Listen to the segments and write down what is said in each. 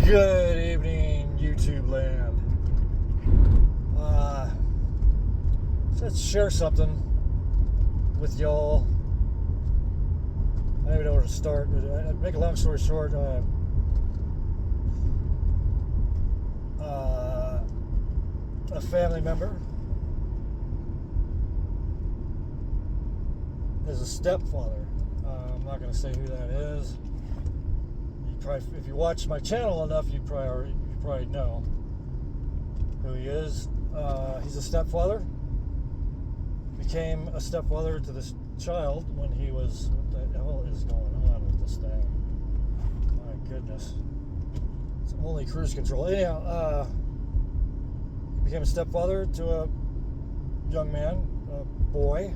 Good evening, YouTube land. Let's share something with y'all. I don't even know where to start. But make a long story short, a family member is a stepfather. I'm not going to say who that is. If you watch my channel enough, you probably know who he is. He's a stepfather. Became a stepfather to this child when he was. What the hell is going on with this thing? My goodness. It's only cruise control. Anyhow, he became a stepfather to a young man, a boy.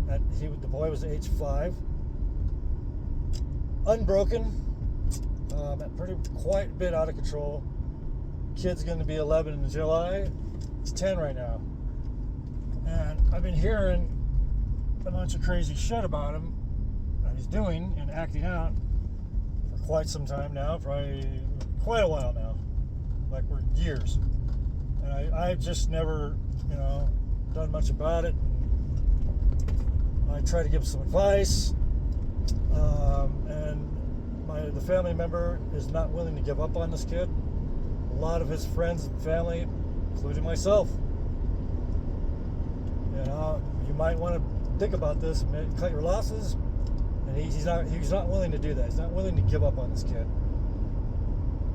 The boy was age 5. Unbroken. Quite a bit out of control. Kid's going to be 11 in July. He's 10 right now. And I've been hearing a bunch of crazy shit about him that he's doing and acting out for quite some time now, probably quite a while now. Like we're years. And I just never, done much about it. I try to give some advice. And the family member is not willing to give up on this kid. A lot of his friends and family, including myself. You might want to think about this, cut your losses. And he's not willing to do that. He's not willing to give up on this kid.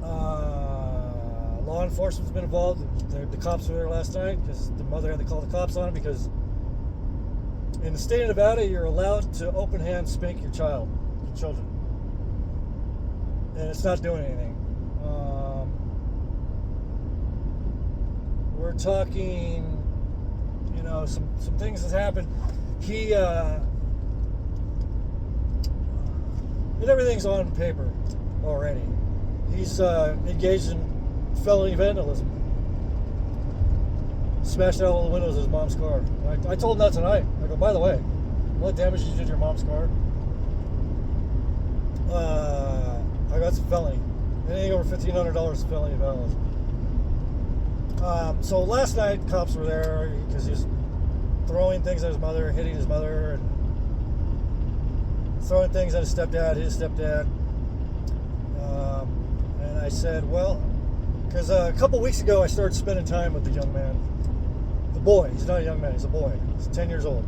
Law enforcement's been involved. The cops were there last night because the mother had to call the cops on him because in the state of Nevada, you're allowed to open hand spank your children. And it's not doing anything. We're talking, some things that happened. And everything's on paper already. He's engaged in felony vandalism. Smashed out all the windows of his mom's car. I told him that tonight. I go, by the way, what damage did you do to your mom's car? I got some felony. Anything over $1,500 is felony vandalism. So last night, cops were there because he's throwing things at his mother, hitting his mother, and throwing things at his stepdad. And I said, well, because a couple weeks ago, I started spending time with the young man. The boy. He's not a young man. He's a boy. He's 10 years old.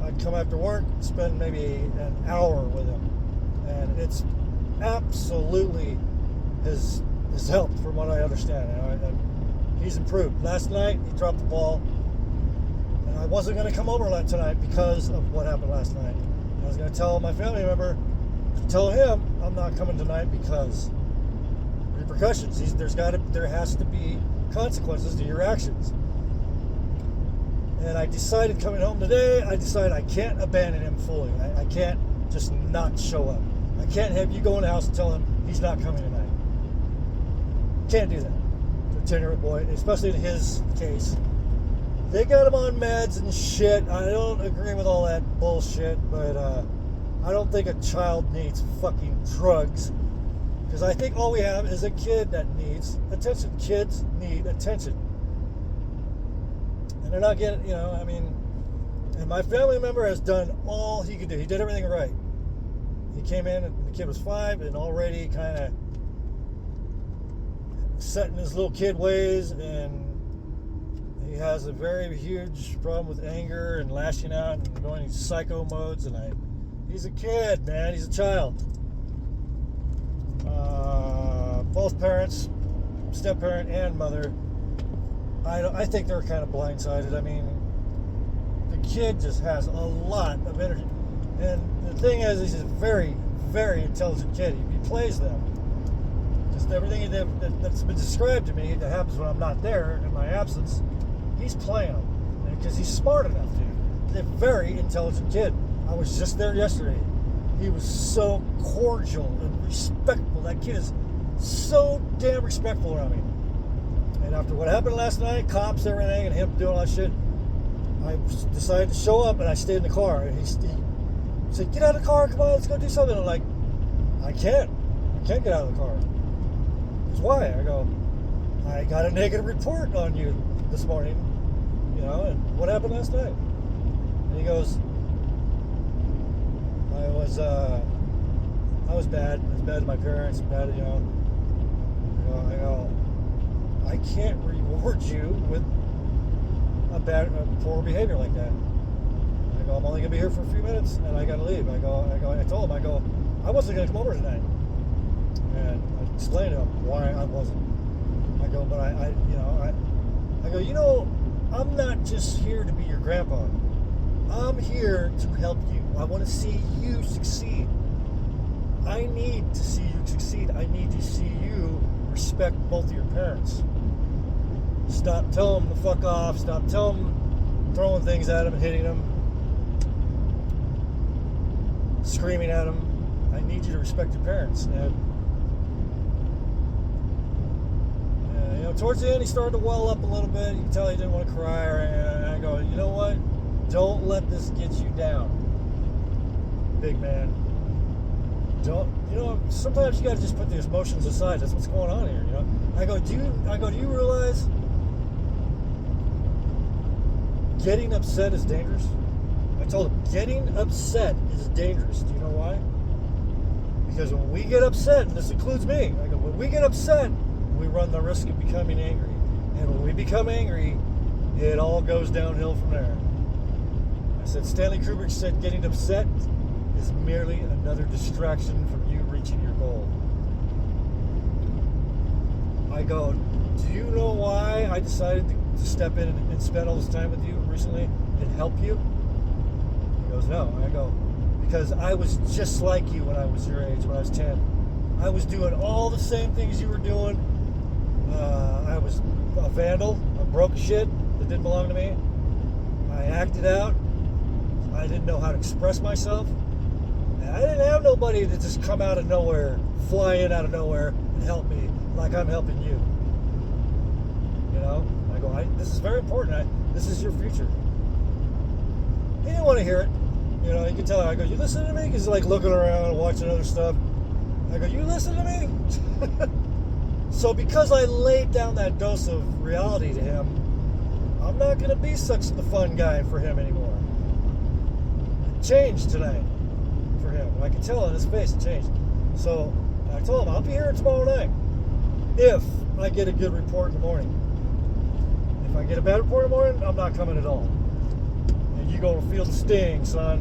I'd come after work, spend maybe an hour with him. And it's absolutely has helped from what I understand. He's improved. Last night, he dropped the ball. And I wasn't going to come over tonight because of what happened last night. I was going to tell my family member, tell him I'm not coming tonight because repercussions. There has to be consequences to your actions. And I decided coming home today, I can't abandon him fully. I can't just not show up. I can't have you go in the house and tell him he's not coming tonight. Can't do that to a 10-year-old boy, especially in his case. They got him on meds and shit. I don't agree with all that bullshit, but I don't think a child needs fucking drugs. Because I think all we have is a kid that needs attention. Kids need attention. And they're not getting, and my family member has done all he could do. He did everything right. He came in, and the kid was 5, and already kind of set in his little kid ways, and he has a very huge problem with anger and lashing out and going in psycho modes, and he's a kid, man. He's a child. Both parents, step-parent and mother, I think they're kind of blindsided. I mean, the kid just has a lot of energy. And the thing is, he's a very, very intelligent kid. He plays them. Just everything that's been described to me that happens when I'm not there in my absence, he's playing them. Because he's smart enough to. He's a very intelligent kid. I was just there yesterday. He was so cordial and respectful. That kid is so damn respectful around me. And after what happened last night, cops, everything, and him doing all that shit, I decided to show up, and I stayed in the car. And he said, "Get out of the car, come on, let's go do something." I'm like, I can't. can't get out of the car. Because why? I go, I got a negative report on you this morning, you know, and what happened last night? And he goes, I was bad. I was bad to my parents, bad, you know. I go, I can't reward you with a poor behavior like that. I go, I'm only gonna be here for a few minutes, and I gotta leave. I told him, I wasn't gonna come over tonight, and I explained to him why I wasn't. I go, but I go, you know, I'm not just here to be your grandpa. I'm here to help you. I want to see you succeed. I need to see you succeed. I need to see you respect both of your parents. Stop telling them to fuck off. Stop telling them, throwing things at them and hitting them, screaming at them. I need you to respect your parents. And you know, towards the end, he started to well up a little bit. You can tell he didn't want to cry. And I go, you know what? Don't let this get you down, big man. Don't, you know, sometimes you gotta just put the emotions aside. That's what's going on here, you know. I go, do you realize getting upset is dangerous? I told him, getting upset is dangerous. Do you know why? Because when we get upset, and this includes me, I go, when we get upset, we run the risk of becoming angry. And when we become angry, it all goes downhill from there. I said, Stanley Kubrick said getting upset is merely another distraction from you reaching your goal. I go, do you know why I decided to step in and spend all this time with you recently and help you? He goes, no. I go, because I was just like you when I was your age, when I was 10. I was doing all the same things you were doing. I was a vandal. I broke shit that didn't belong to me. I acted out. I didn't know how to express myself. And I didn't have nobody to just come out of nowhere, fly in out of nowhere, and help me like I'm helping you. You know? I go, this is very important. This is your future. He didn't want to hear it. You know, you can tell. I go, you listen to me? Because he's like looking around and watching other stuff. I go, you listen to me? So because I laid down that dose of reality to him, I'm not going to be such the fun guy for him anymore. It changed tonight for him. I can tell on his face it changed. So I told him, I'll be here tomorrow night if I get a good report in the morning. If I get a bad report in the morning, I'm not coming at all. And you're going to feel the sting, son.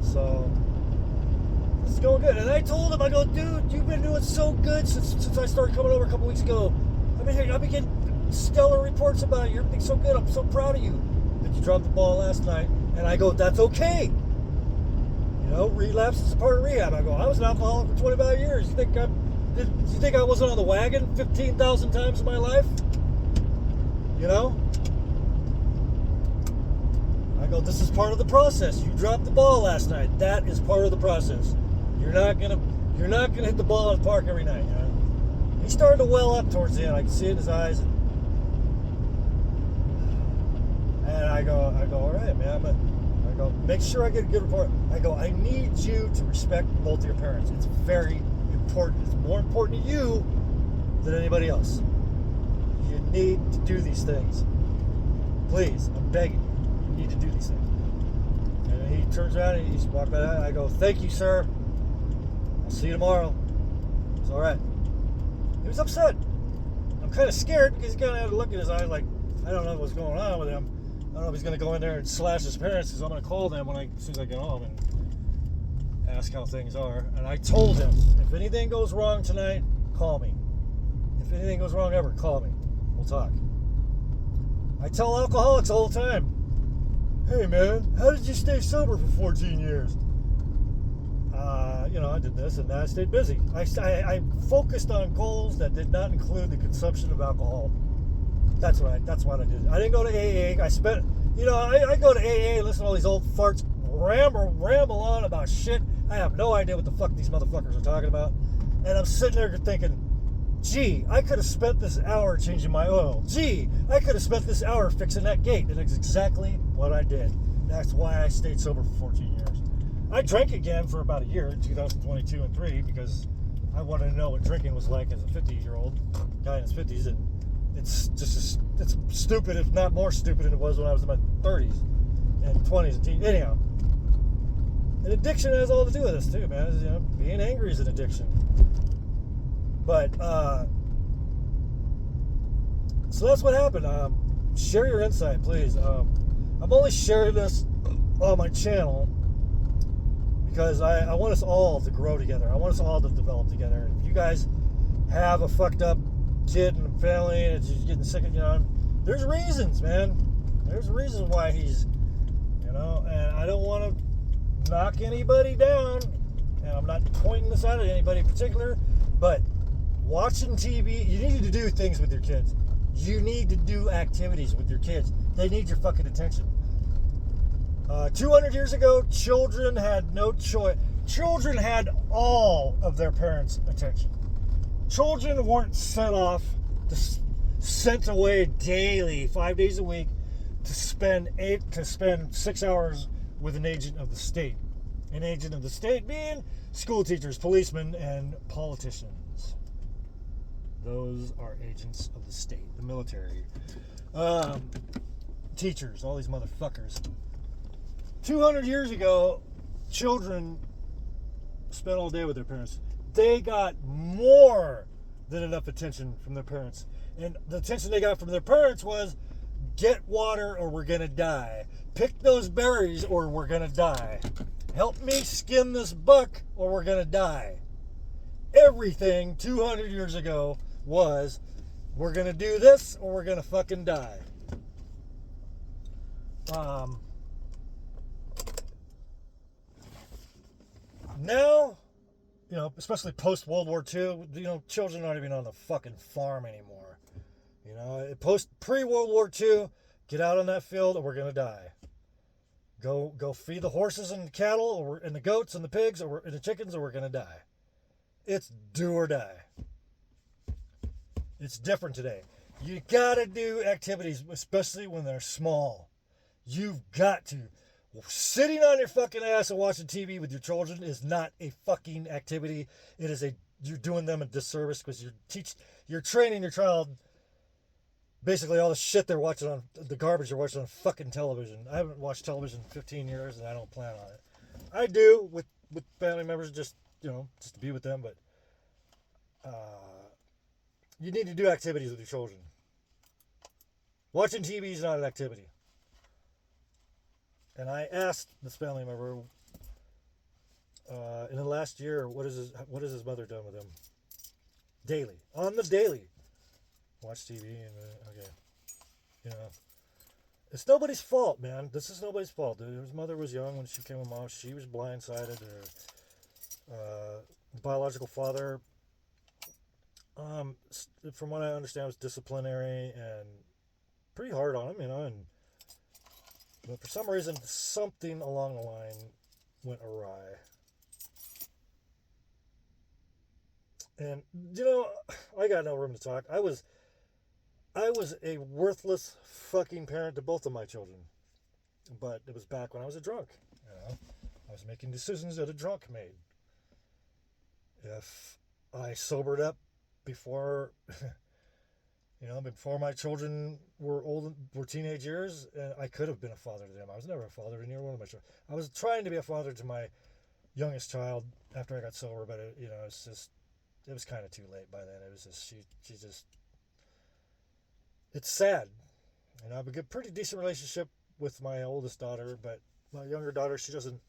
So it's going good. And I told him, I go, dude, you've been doing so good since I started coming over a couple weeks ago. I've been getting stellar reports about you. Everything's so good. I'm so proud of you. But you dropped the ball last night. And I go, that's okay. You know, relapse is a part of rehab. I go, I was an alcoholic for 25 years. You think I wasn't on the wagon 15,000 times in my life? You know? I go, this is part of the process. You dropped the ball last night. That is part of the process. You're not gonna hit the ball in the park every night. You know? He started to well up towards the end. I can see it in his eyes. And I go, all right, man. I go, make sure I get a good report. I go, I need you to respect both your parents. It's very important. It's more important to you than anybody else. You need to do these things. Please, I'm begging you. You need to do these things. And he turns around and he's walking by. I go, thank you, sir. I'll see you tomorrow. It's all right. He was upset. I'm kind of scared because he kind of had a look in his eye like, I don't know what's going on with him. I don't know if he's going to go in there and slash his parents, because I'm going to call them as soon as I get home and ask how things are. And I told him, if anything goes wrong tonight, call me. If anything goes wrong ever, call me. We'll talk. I tell alcoholics all the time, hey man, how did you stay sober for 14 years? I did this and that. I stayed busy. I focused on goals that did not include the consumption of alcohol. That's what I did. I didn't go to AA. I go to AA and listen to all these old farts ramble on about shit. I have no idea what the fuck these motherfuckers are talking about. And I'm sitting there thinking, gee, I could have spent this hour changing my oil. Gee, I could have spent this hour fixing that gate. And it's exactly what I did. That's why I stayed sober for 14 years. I drank again for about a year, 2022 and 3, because I wanted to know what drinking was like as a 50-year-old guy in his 50s, and it's just it's stupid, if not more stupid than it was when I was in my 30s and 20s and teens. Anyhow, and addiction has all to do with this too, man. You know, being angry is an addiction. But so that's what happened. Share your insight, please. I'm only sharing this on my channel because I want us all to grow together. I want us all to develop together. If you guys have a fucked up kid and family and it's just getting sick of, you know, there's reasons, man. There's reasons why he's, you know, and I don't want to knock anybody down, and I'm not pointing this out at anybody in particular, but watching TV, you need to do things with your kids. You need to do activities with your kids. They need your fucking attention. 200 years ago, children had no choice. Children had all of their parents' attention. Children weren't sent away daily, 5 days a week, to spend 6 hours with an agent of the state. An agent of the state being school teachers, policemen, and politicians. Those are agents of the state, the military. Teachers, all these motherfuckers. 200 years ago, children spent all day with their parents. They got more than enough attention from their parents. And the attention they got from their parents was, get water or we're going to die. Pick those berries or we're going to die. Help me skin this buck or we're going to die. Everything 200 years ago was, we're going to do this or we're going to fucking die. Now, you know, especially post World War II, you know, children aren't even on the fucking farm anymore. You know, pre World War II, get out on that field or we're gonna die. Go feed the horses and the cattle, and the goats and the pigs, and the chickens, or we're gonna die. It's do or die. It's different today. You gotta do activities, especially when they're small. You've got to. Sitting on your fucking ass and watching TV with your children is not a fucking activity. It is you're doing them a disservice because you're training your child basically all the shit they're watching on the garbage they're watching on fucking television. I haven't watched television in 15 years and I don't plan on it. I do with family members, just to be with them, but you need to do activities with your children. Watching TV is not an activity. And I asked this family member in the last year, what has his mother done with him? Daily. On the daily. Watch TV and, okay. It's nobody's fault, man. This is nobody's fault. His mother was young when she became a mom. She was blindsided. Her biological father, from what I understand, was disciplinary and pretty hard on him, but for some reason, something along the line went awry. And, I got no room to talk. I was a worthless fucking parent to both of my children. But it was back when I was a drunk. I was making decisions that a drunk made. If I sobered up before... before my children were teenage years, I could have been a father to them. I was never a father to neither one of my children. I was trying to be a father to my youngest child after I got sober, but it was kind of too late by then. It was just, she just, it's sad. I have a pretty decent relationship with my oldest daughter, but my younger daughter, she doesn't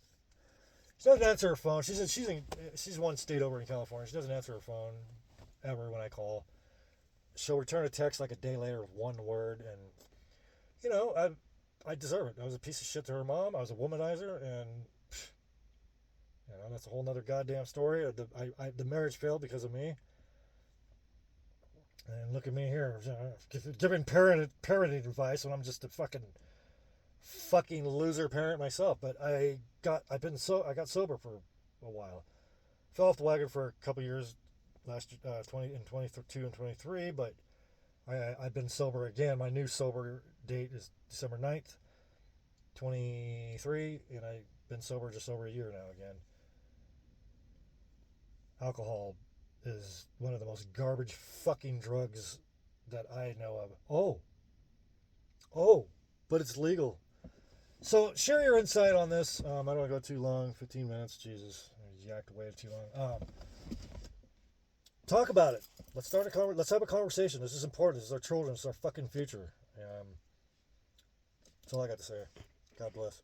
answer her phone. She's one state over in California. She doesn't answer her phone ever when I call. She'll return a text like a day later with one word, and I deserve it. I was a piece of shit to her mom. I was a womanizer, and that's a whole nother goddamn story. The marriage failed because of me. And look at me here, giving parenting advice when I'm just a fucking loser parent myself. But I got sober for a while. Fell off the wagon for a couple years. Last 22 and 23, but I've been sober again. My new sober date is December 9th, 23, and I been sober just over a year now again. Alcohol is one of the most garbage fucking drugs that I know of. Oh, but it's legal. So share your insight on this. I don't want to go too long. 15 minutes, Jesus, I yacked away too long. Talk about it. Let's let's have a conversation. This is important. This is our children. This is our fucking future. That's all I got to say. God bless.